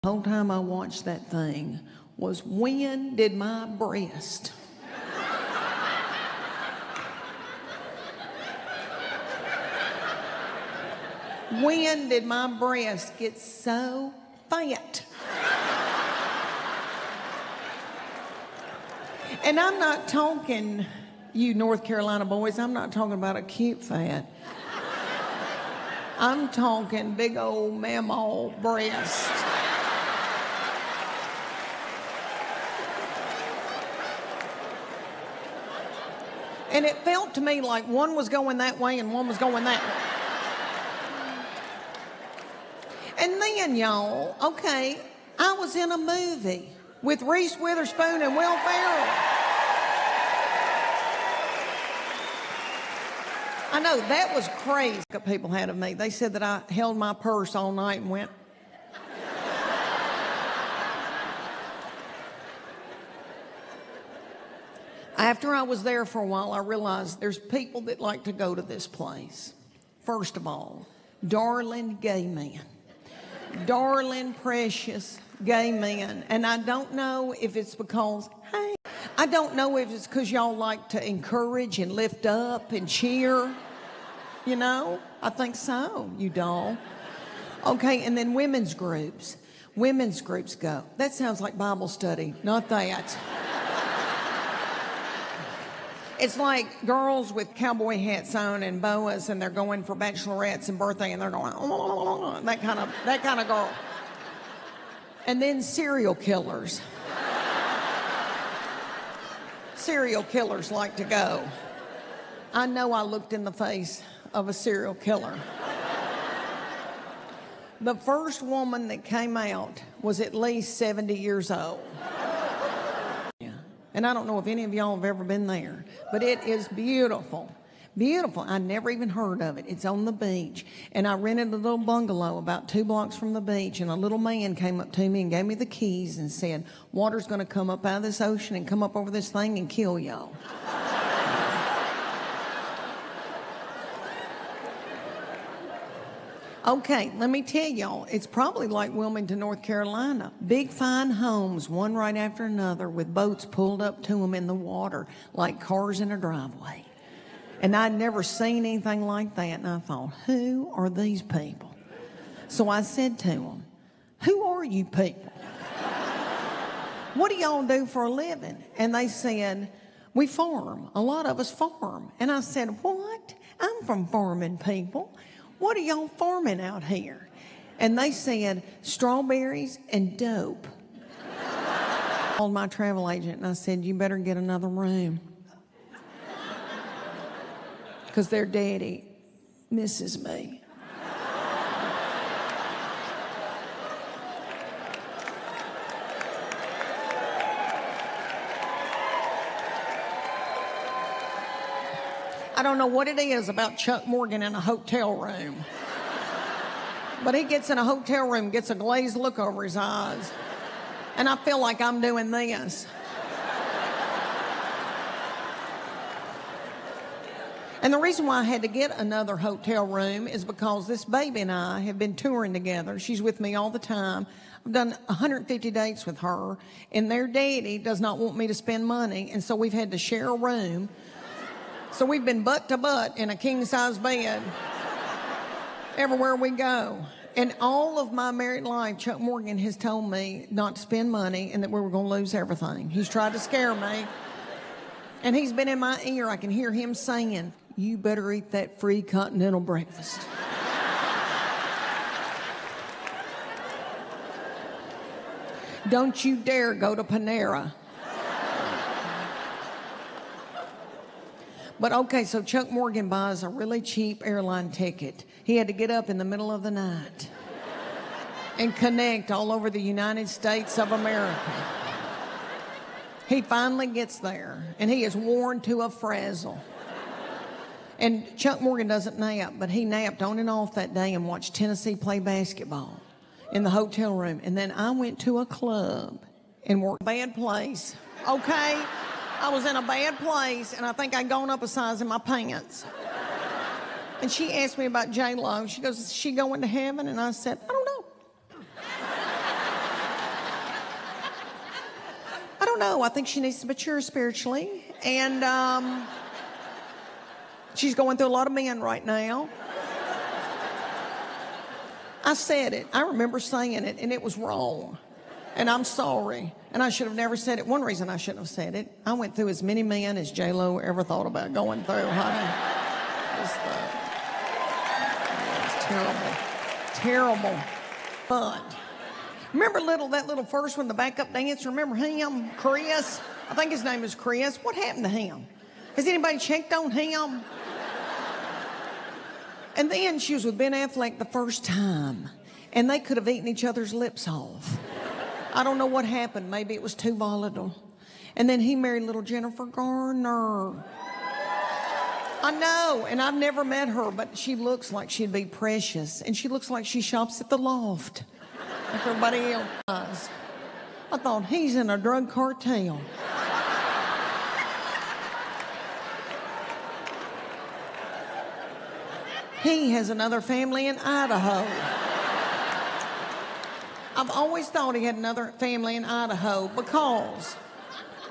The whole time I watched that thing was, when did my breast when did my breast get so fat? And I'm not talking, you North Carolina boys, I'm not talking about a cute fat. I'm talking big old mamaw breast. And it felt to me like one was going that way and one was going that way. And then, y'all, okay, I was in a movie with Reese, Witherspoon, and Will Ferrell. I know, that was crazy what people had of me. They said that I held my purse all night and went. After I was there for a while, I realized there's people that like to go to this place. First of all, darling gay men. Darling, precious gay men. And I don't know if it's because, hey, I don't know if it's because y'all like to encourage and lift up and cheer. You know? I think so, you doll. Okay, and then women's groups. Women's groups go. That sounds like Bible study. Not that. It's like girls with cowboy hats on and boas, and they're going for bachelorettes and birthday, and they're going, oh, that kind of girl. And then serial killers. Serial killers like to go. I know I looked in the face of a serial killer. The first woman that came out was at least 70 years old. And I don't know if any of y'all have ever been there, but it is beautiful. Beautiful. I never even heard of it. It's on the beach. And I rented a little bungalow about 2 blocks from the beach, and a little man came up to me and gave me the keys and said, water's going to come up out of this ocean and come up over this thing and kill y'all. Okay, let me tell y'all, it's probably like Wilmington, North Carolina. Big, fine homes, one right after another, with boats pulled up to them in the water, like cars in a driveway. And I'd never seen anything like that, and I thought, who are these people? So I said to them, who are you people? What do y'all do for a living? And they said, we farm. A lot of us farm. And I said, what? I'm from farming people. What are y'all farming out here? And they said, strawberries and dope. I called my travel agent and I said, you better get another room. Because their daddy misses me. I don't know what it is about Chuck Morgan in a hotel room. But he gets in a hotel room, gets a glazed look over his eyes. And I feel like I'm doing this. And the reason why I had to get another hotel room is because this baby and I have been touring together. She's with me all the time. I've done 150 dates with her. And their daddy does not want me to spend money. And so we've had to share a room. So we've been butt to butt in a king-size bed everywhere we go. And all of my married life, Chuck Morgan has told me not to spend money and that we were going to lose everything. He's tried to scare me. And he's been in my ear. I can hear him saying, you better eat that free continental breakfast. Don't you dare go to Panera. But okay, so Chuck Morgan buys a really cheap airline ticket. He had to get up in the middle of the night and connect all over the United States of America. He finally gets there, and he is worn to a frazzle. And Chuck Morgan doesn't nap, but he napped on and off that day and watched Tennessee play basketball in the hotel room. And then I went to a club and worked a bad place, okay? I was in a bad place, and I think I'd gone up a size in my pants. And she asked me about J-Lo. She goes, is she going to heaven? And I said, I don't know. know. I think she needs to mature spiritually. And she's going through a lot of men right now. I said it. I remember saying it, and it was wrong. And I'm sorry. And I should have never said it. One reason I shouldn't have said it, I went through as many men as J-Lo ever thought about going through, honey. It's terrible. Terrible. But remember that little first one, the backup dancer? Remember him? Chris? I think his name is Chris. What happened to him? Has anybody checked on him? And then she was with Ben Affleck the first time, and they could have eaten each other's lips off. I don't know what happened. Maybe it was too volatile. And then he married little Jennifer Garner. I know, and I've never met her, but she looks like she'd be precious, and she looks like she shops at the Loft, like everybody else does. I thought, he's in a drug cartel. He has another family in Idaho. I've always thought he had another family in Idaho because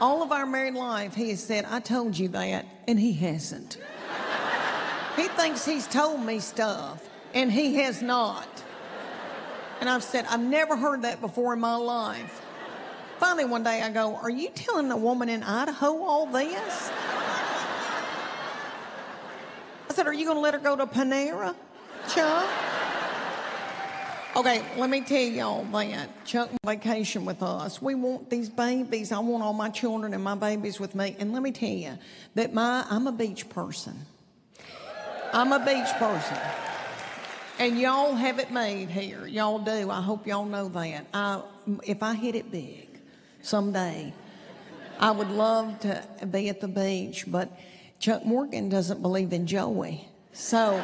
all of our married life he has said, I told you that, and he hasn't. He thinks he's told me stuff, and he has not. And I've said, I've never heard that before in my life. Finally, one day I go, are you telling a woman in Idaho all this? I said, are you going to let her go to Panera, Chuck? Okay, let me tell y'all that. Chuck vacation with us. We want these babies. I want all my children and my babies with me. And let me tell you that I'm a beach person. I'm a beach person. And y'all have it made here. Y'all do. I hope y'all know that. If I hit it big someday, I would love to be at the beach. But Chuck Morgan doesn't believe in Joey. So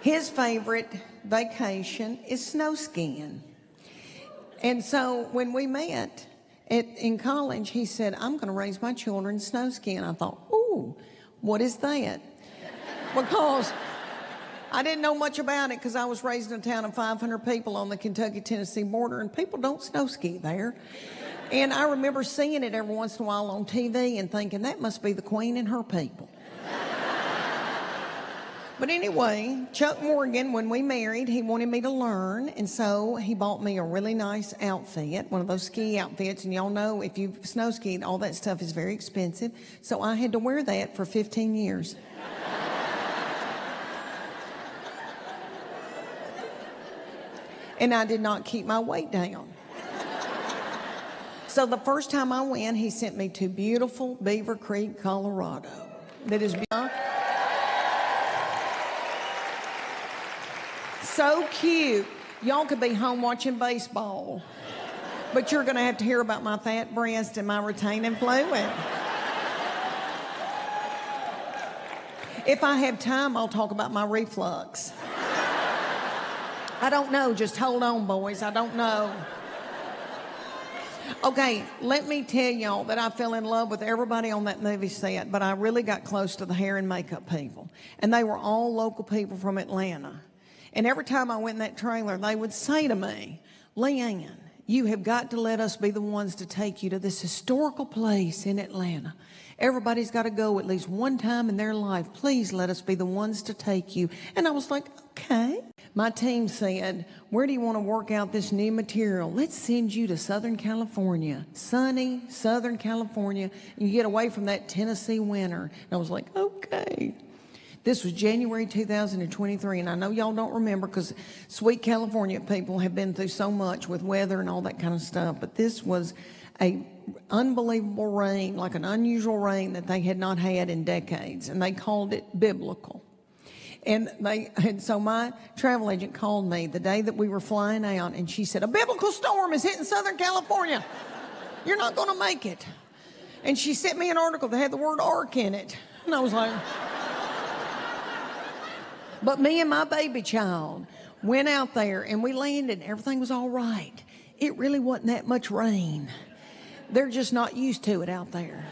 his favorite vacation is snow skiing. And so when we met in college, he said, I'm going to raise my children snow skiing. I thought, ooh, what is that? Because I didn't know much about it because I was raised in a town of 500 people on the Kentucky-Tennessee border, and people don't snow ski there. And I remember seeing it every once in a while on TV and thinking, that must be the Queen and her people. But anyway, Chuck Morgan, when we married, he wanted me to learn, and so he bought me a really nice outfit, one of those ski outfits, and y'all know if you've snow skied, all that stuff is very expensive, so I had to wear that for 15 years. And I did not keep my weight down. So the first time I went, he sent me to beautiful Beaver Creek, Colorado. That is so cute. Y'all could be home watching baseball, but you're going to have to hear about my fat breast and my retaining fluid. If I have time, I'll talk about my reflux. I don't know. Just hold on, boys. I don't know. Okay, let me tell y'all that I fell in love with everybody on that movie set, but I really got close to the hair and makeup people. And they were all local people from Atlanta. And every time I went in that trailer, they would say to me, Leanne, you have got to let us be the ones to take you to this historical place in Atlanta. Everybody's got to go at least one time in their life. Please let us be the ones to take you. And I was like, okay. My team said, where do you want to work out this new material? Let's send you to Southern California, sunny Southern California, and you get away from that Tennessee winter. And I was like, okay. This was January 2023, and I know y'all don't remember because sweet California people have been through so much with weather and all that kind of stuff, but this was a unbelievable rain, like an unusual rain that they had not had in decades, and they called it biblical. And so my travel agent called me the day that we were flying out, and she said, a biblical storm is hitting Southern California. You're not going to make it. And she sent me an article that had the word ark in it, and I was like... But me and my baby child went out there and we landed and everything was all right. It really wasn't that much rain. They're just not used to it out there.